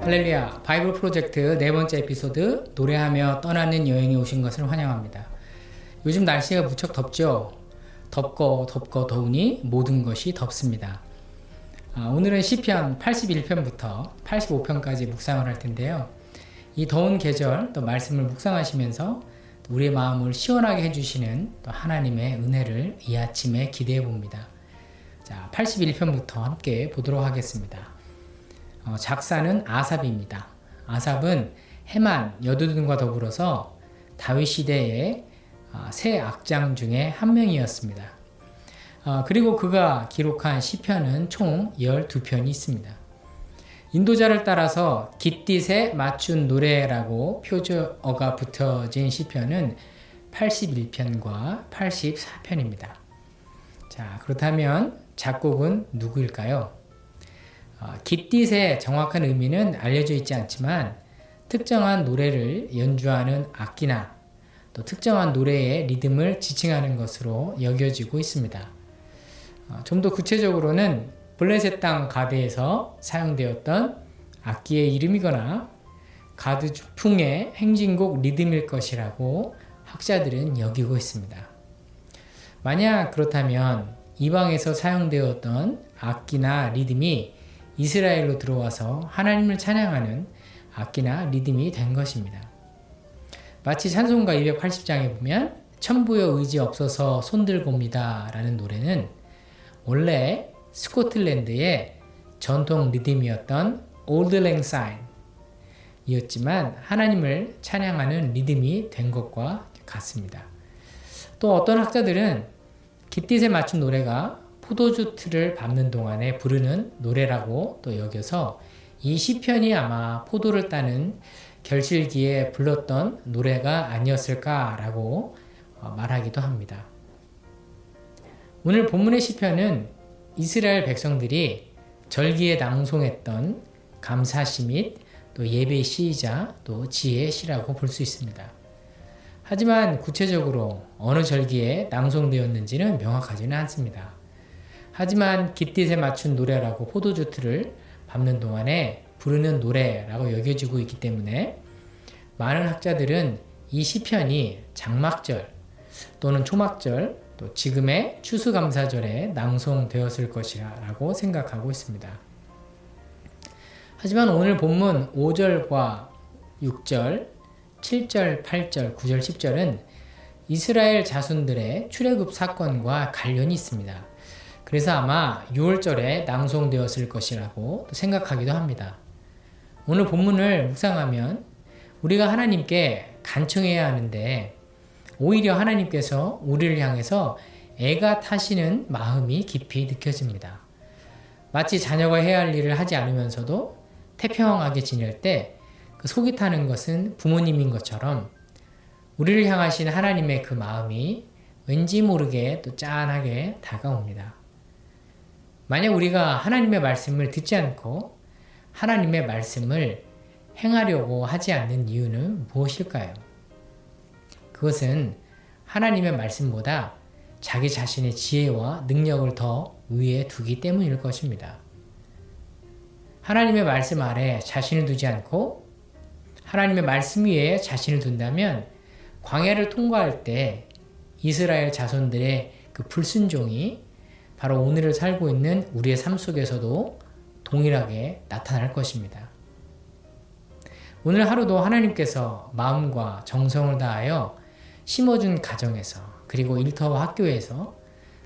할렐루야, 바이블 프로젝트 네 번째 에피소드 노래하며 떠나는 여행에 오신 것을 환영합니다. 요즘 날씨가 무척 덥죠? 덥고 더우니 모든 것이 덥습니다. 오늘은 시편 81편부터 85편까지 묵상을 할 텐데요. 이 더운 계절 또 말씀을 묵상하시면서 우리의 마음을 시원하게 해주시는 또 하나님의 은혜를 이 아침에 기대해 봅니다. 자, 81편부터 함께 보도록 하겠습니다. 작사는 아삽입니다. 아삽은 헤만, 여두둔과 더불어서 다윗 시대의 세 악장 중에 한 명이었습니다. 그리고 그가 기록한 시편은 총 12편이 있습니다. 인도자를 따라서 깃딧에 맞춘 노래라고 표저어가 붙여진 시편은 81편과 84편입니다. 자, 그렇다면 작곡은 누구일까요? 깃딧의 정확한 의미는 알려져 있지 않지만 특정한 노래를 연주하는 악기나 또 특정한 노래의 리듬을 지칭하는 것으로 여겨지고 있습니다. 좀 더 구체적으로는 블레셋 땅 가드에서 사용되었던 악기의 이름이거나 가드 풍의 행진곡 리듬일 것이라고 학자들은 여기고 있습니다. 만약 그렇다면 이방에서 사용되었던 악기나 리듬이 이스라엘로 들어와서 하나님을 찬양하는 악기나 리듬이 된 것입니다. 마치 찬송가 280장에 보면 천부여 의지 없어서 손들고입니다 라는 노래는 원래 스코틀랜드의 전통 리듬이었던 올드 랭사인 이었지만 하나님을 찬양하는 리듬이 된 것과 같습니다. 또 어떤 학자들은 깃딧에 맞춘 노래가 포도주 틀을 밟는 동안에 부르는 노래라고 또 여겨서 이 시편이 아마 포도를 따는 결실기에 불렀던 노래가 아니었을까라고 말하기도 합니다. 오늘 본문의 시편은 이스라엘 백성들이 절기에 낭송했던 감사시 및 또 예배의 시이자 또 지혜의 시라고 볼 수 있습니다. 하지만 구체적으로 어느 절기에 낭송되었는지는 명확하지는 않습니다. 하지만 깃딧에 맞춘 노래라고 포도주 틀을 밟는 동안에 부르는 노래라고 여겨지고 있기 때문에 많은 학자들은 이 시편이 장막절 또는 초막절 또 지금의 추수감사절에 낭송되었을 것이라고 생각하고 있습니다. 하지만 오늘 본문 5절과 6절, 7절, 8절, 9절, 10절은 이스라엘 자손들의 출애굽 사건과 관련이 있습니다. 그래서 아마 6월절에 낭송되었을 것이라고 생각하기도 합니다. 오늘 본문을 묵상하면 우리가 하나님께 간청해야 하는데 오히려 하나님께서 우리를 향해서 애가 타시는 마음이 깊이 느껴집니다. 마치 자녀가 해야 할 일을 하지 않으면서도 태평하게 지낼 때 그 속이 타는 것은 부모님인 것처럼 우리를 향하신 하나님의 그 마음이 왠지 모르게 또 짠하게 다가옵니다. 만약 우리가 하나님의 말씀을 듣지 않고 하나님의 말씀을 행하려고 하지 않는 이유는 무엇일까요? 그것은 하나님의 말씀보다 자기 자신의 지혜와 능력을 더 위에 두기 때문일 것입니다. 하나님의 말씀 아래 자신을 두지 않고 하나님의 말씀 위에 자신을 둔다면 광야를 통과할 때 이스라엘 자손들의 그 불순종이 바로 오늘을 살고 있는 우리의 삶 속에서도 동일하게 나타날 것입니다. 오늘 하루도 하나님께서 마음과 정성을 다하여 심어준 가정에서 그리고 일터와 학교에서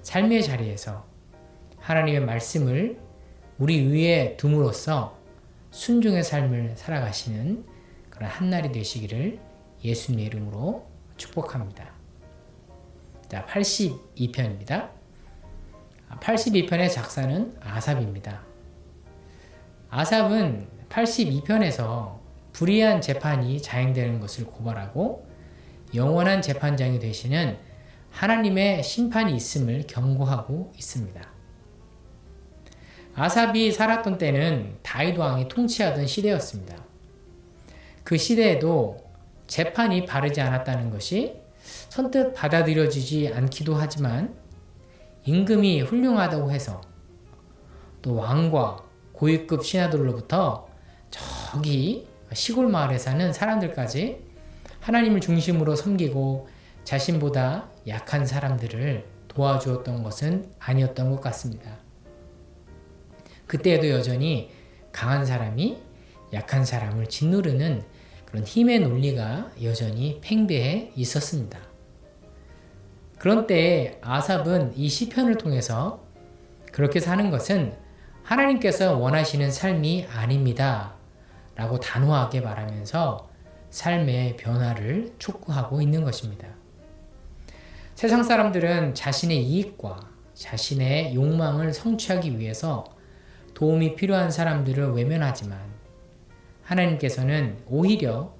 삶의 자리에서 하나님의 말씀을 우리 위에 둠으로써 순종의 삶을 살아가시는 그런 한날이 되시기를 예수님의 이름으로 축복합니다. 자, 82편입니다. 82편의 작사는 아삽입니다. 아삽은 82편에서 불의한 재판이 자행되는 것을 고발하고 영원한 재판장이 되시는 하나님의 심판이 있음을 경고하고 있습니다. 아삽이 살았던 때는 다윗 왕이 통치하던 시대였습니다. 그 시대에도 재판이 바르지 않았다는 것이 선뜻 받아들여지지 않기도 하지만 임금이 훌륭하다고 해서 또 왕과 고위급 신하들로부터 저기 시골 마을에 사는 사람들까지 하나님을 중심으로 섬기고 자신보다 약한 사람들을 도와주었던 것은 아니었던 것 같습니다. 그때에도 여전히 강한 사람이 약한 사람을 짓누르는 그런 힘의 논리가 여전히 팽배해 있었습니다. 그런 때에 아삽은 이 시편을 통해서 그렇게 사는 것은 하나님께서 원하시는 삶이 아닙니다 라고 단호하게 말하면서 삶의 변화를 촉구하고 있는 것입니다. 세상 사람들은 자신의 이익과 자신의 욕망을 성취하기 위해서 도움이 필요한 사람들을 외면하지만 하나님께서는 오히려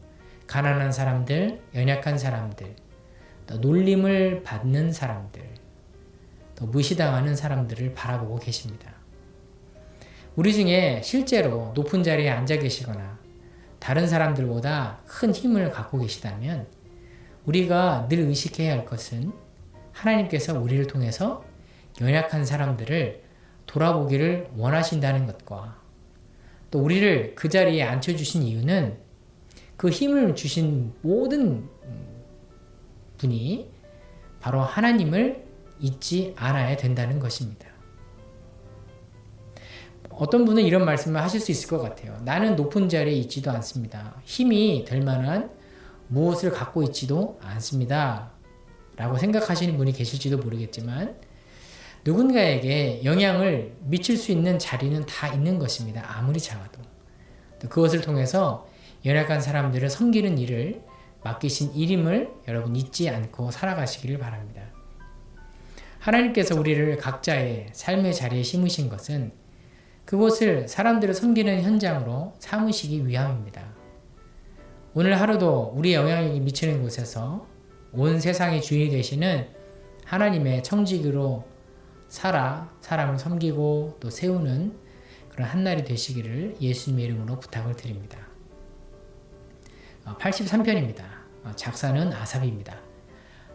가난한 사람들, 연약한 사람들, 또 놀림을 받는 사람들, 또 무시당하는 사람들을 바라보고 계십니다. 우리 중에 실제로 높은 자리에 앉아 계시거나 다른 사람들보다 큰 힘을 갖고 계시다면 우리가 늘 의식해야 할 것은 하나님께서 우리를 통해서 연약한 사람들을 돌아보기를 원하신다는 것과 또 우리를 그 자리에 앉혀주신 이유는 그 힘을 주신 모든 분이 바로 하나님을 잊지 않아야 된다는 것입니다. 어떤 분은 이런 말씀을 하실 수 있을 것 같아요. 나는 높은 자리에 있지도 않습니다. 힘이 될 만한 무엇을 갖고 있지도 않습니다. 라고 생각하시는 분이 계실지도 모르겠지만 누군가에게 영향을 미칠 수 있는 자리는 다 있는 것입니다. 아무리 작아도. 그것을 통해서 연약한 사람들을 섬기는 일을 맡기신 일임을 여러분 잊지 않고 살아가시기를 바랍니다. 하나님께서 우리를 각자의 삶의 자리에 심으신 것은 그곳을 사람들을 섬기는 현장으로 삼으시기 위함입니다. 오늘 하루도 우리의 영향력이 미치는 곳에서 온 세상의 주인이 되시는 하나님의 청지기로 살아 사람을 섬기고 또 세우는 그런 한날이 되시기를 예수님의 이름으로 부탁을 드립니다. 83편입니다. 작사는 아삽입니다.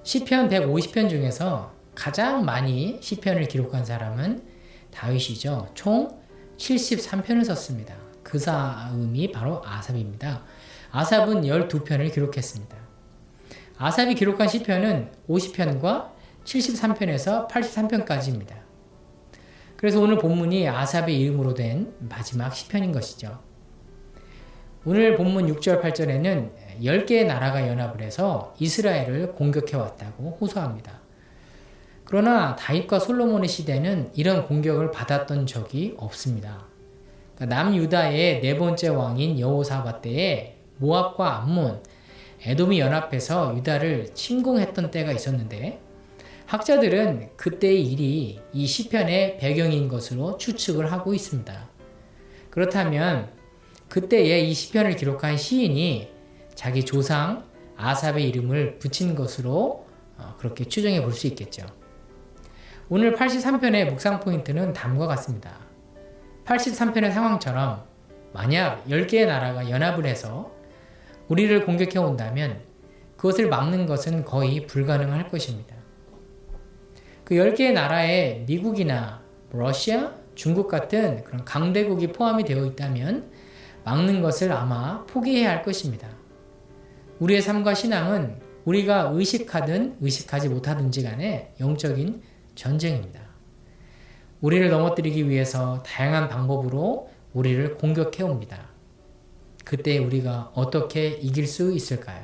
시편 150편 중에서 가장 많이 시편을 기록한 사람은 다윗이죠. 총 73편을 썼습니다. 그 다음이 바로 아삽입니다. 아삽은 12편을 기록했습니다. 아삽이 기록한 시편은 50편과 73편에서 83편까지입니다. 그래서 오늘 본문이 아삽의 이름으로 된 마지막 시편인 것이죠. 오늘 본문 6절 8절에는 10개의 나라가 연합을 해서 이스라엘을 공격해왔다고 호소합니다. 그러나 다윗과 솔로몬의 시대는 이런 공격을 받았던 적이 없습니다. 그러니까 남유다의 네 번째 왕인 여호사밧 때에 모압과 암몬, 에돔이 연합해서 유다를 침공했던 때가 있었는데 학자들은 그때의 일이 이 시편의 배경인 것으로 추측을 하고 있습니다. 그렇다면 그때에 이 시편을 기록한 시인이 자기 조상 아삽의 이름을 붙인 것으로 그렇게 추정해 볼 수 있겠죠. 오늘 83편의 묵상 포인트는 다음과 같습니다. 83편의 상황처럼 만약 10개의 나라가 연합을 해서 우리를 공격해 온다면 그것을 막는 것은 거의 불가능할 것입니다. 그 10개의 나라에 미국이나 러시아, 중국 같은 그런 강대국이 포함이 되어 있다면 막는 것을 아마 포기해야 할 것입니다. 우리의 삶과 신앙은 우리가 의식하든 의식하지 못하든지 간에 영적인 전쟁입니다. 우리를 넘어뜨리기 위해서 다양한 방법으로 우리를 공격해 옵니다. 그때 우리가 어떻게 이길 수 있을까요?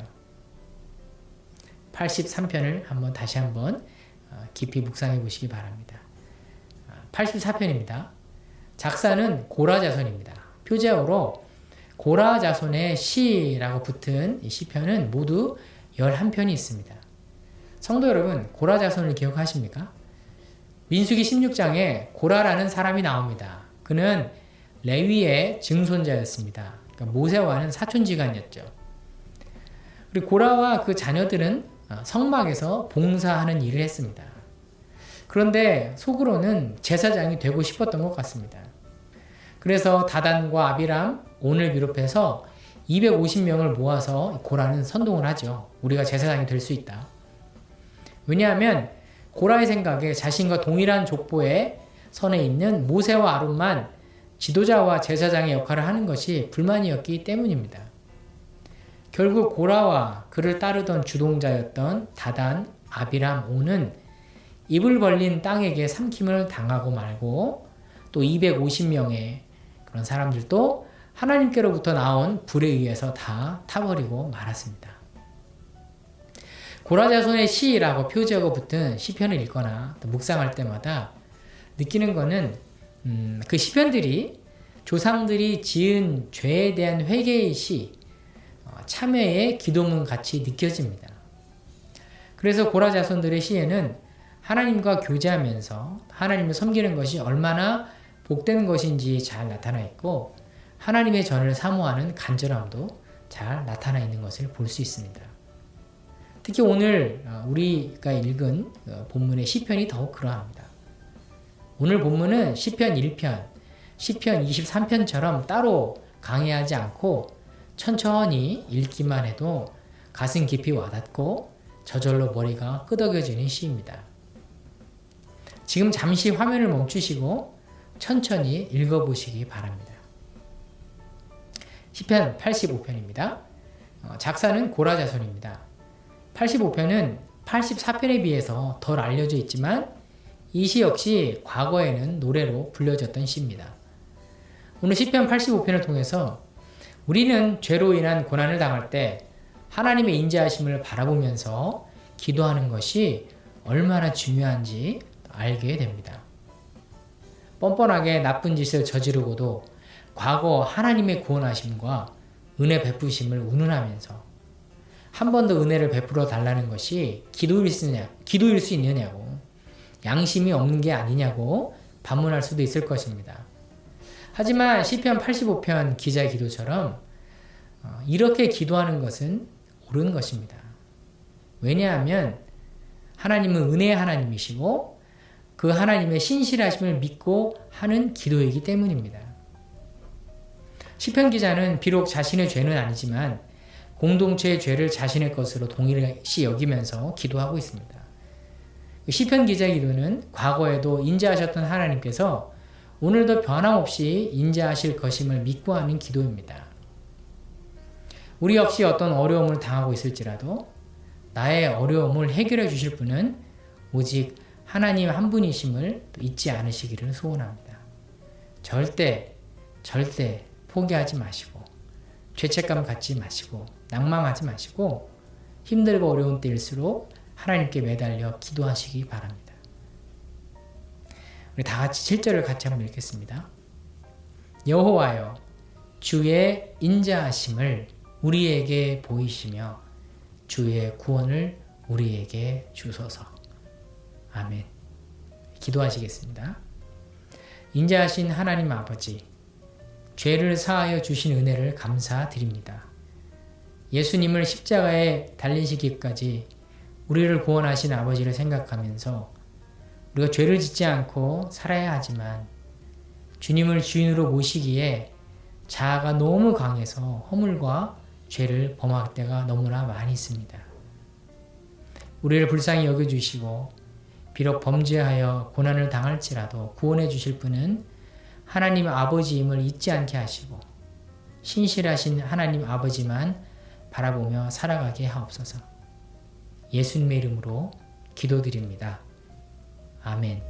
83편을 다시 한번 깊이 묵상해 보시기 바랍니다. 84편입니다. 작사는 고라자손입니다. 표제어로 고라자손의 시라고 붙은 이 시편은 모두 11편이 있습니다. 성도 여러분, 고라자손을 기억하십니까? 민수기 16장에 고라라는 사람이 나옵니다. 그는 레위의 증손자였습니다. 그러니까 모세와는 사촌지간이었죠. 그리고 고라와 그 자녀들은 성막에서 봉사하는 일을 했습니다. 그런데 속으로는 제사장이 되고 싶었던 것 같습니다. 그래서 다단과 아비람, 온을 비롯해서 250명을 모아서 고라는 선동을 하죠. 우리가 제사장이 될 수 있다. 왜냐하면 고라의 생각에 자신과 동일한 족보의 선에 있는 모세와 아론만 지도자와 제사장의 역할을 하는 것이 불만이었기 때문입니다. 결국 고라와 그를 따르던 주동자였던 다단, 아비람, 오는 입을 벌린 땅에게 삼킴을 당하고 말고 또 250명의 그런 사람들도 하나님께로부터 나온 불에 의해서 다 타버리고 말았습니다. 고라 자손의 시라고 표지하고 붙은 시편을 읽거나 묵상할 때마다 느끼는 거는 그 시편들이 조상들이 지은 죄에 대한 회개의 시, 참회의 기도문 같이 느껴집니다. 그래서 고라 자손들의 시에는 하나님과 교제하면서 하나님을 섬기는 것이 얼마나 복된 것인지 잘 나타나 있고 하나님의 전을 사모하는 간절함도 잘 나타나 있는 것을 볼 수 있습니다. 특히 오늘 우리가 읽은 본문의 시편이 더욱 그러합니다. 오늘 본문은 시편 1편, 시편 23편처럼 따로 강의하지 않고 천천히 읽기만 해도 가슴 깊이 와닿고 저절로 머리가 끄덕여지는 시입니다. 지금 잠시 화면을 멈추시고 천천히 읽어보시기 바랍니다. 시편 85편입니다. 작사는 고라 자손입니다. 85편은 84편에 비해서 덜 알려져 있지만 이 시 역시 과거에는 노래로 불려졌던 시입니다. 오늘 시편 85편을 통해서 우리는 죄로 인한 고난을 당할 때 하나님의 인자하심을 바라보면서 기도하는 것이 얼마나 중요한지 알게 됩니다. 뻔뻔하게 나쁜 짓을 저지르고도 과거 하나님의 구원하심과 은혜 베푸심을 운운하면서 한 번 더 은혜를 베풀어 달라는 것이 기도일 수 있느냐고, 양심이 없는 게 아니냐고 반문할 수도 있을 것입니다. 하지만 시편 85편 기자의 기도처럼 이렇게 기도하는 것은 옳은 것입니다. 왜냐하면 하나님은 은혜의 하나님이시고 그 하나님의 신실하심을 믿고 하는 기도이기 때문입니다. 시편 기자는 비록 자신의 죄는 아니지만 공동체의 죄를 자신의 것으로 동일시 여기면서 기도하고 있습니다. 시편 기자의 기도는 과거에도 인자하셨던 하나님께서 오늘도 변함없이 인자하실 것임을 믿고 하는 기도입니다. 우리 역시 어떤 어려움을 당하고 있을지라도 나의 어려움을 해결해 주실 분은 오직 하나님 한 분이심을 잊지 않으시기를 소원합니다. 절대 포기하지 마시고 죄책감 갖지 마시고 낭망하지 마시고 힘들고 어려운 때일수록 하나님께 매달려 기도하시기 바랍니다. 우리 다 같이 7절을 같이 한번 읽겠습니다. 여호와여 주의 인자하심을 우리에게 보이시며 주의 구원을 우리에게 주소서. 아멘. 기도하시겠습니다. 인자하신 하나님 아버지, 죄를 사하여 주신 은혜를 감사드립니다. 예수님을 십자가에 달리시기까지 우리를 구원하신 아버지를 생각하면서 우리가 죄를 짓지 않고 살아야 하지만 주님을 주인으로 모시기에 자아가 너무 강해서 허물과 죄를 범할 때가 너무나 많이 있습니다. 우리를 불쌍히 여겨주시고 비록 범죄하여 고난을 당할지라도 구원해 주실 분은 하나님 아버지임을 잊지 않게 하시고 신실하신 하나님 아버지만 바라보며 살아가게 하옵소서. 예수님의 이름으로 기도드립니다. 아멘.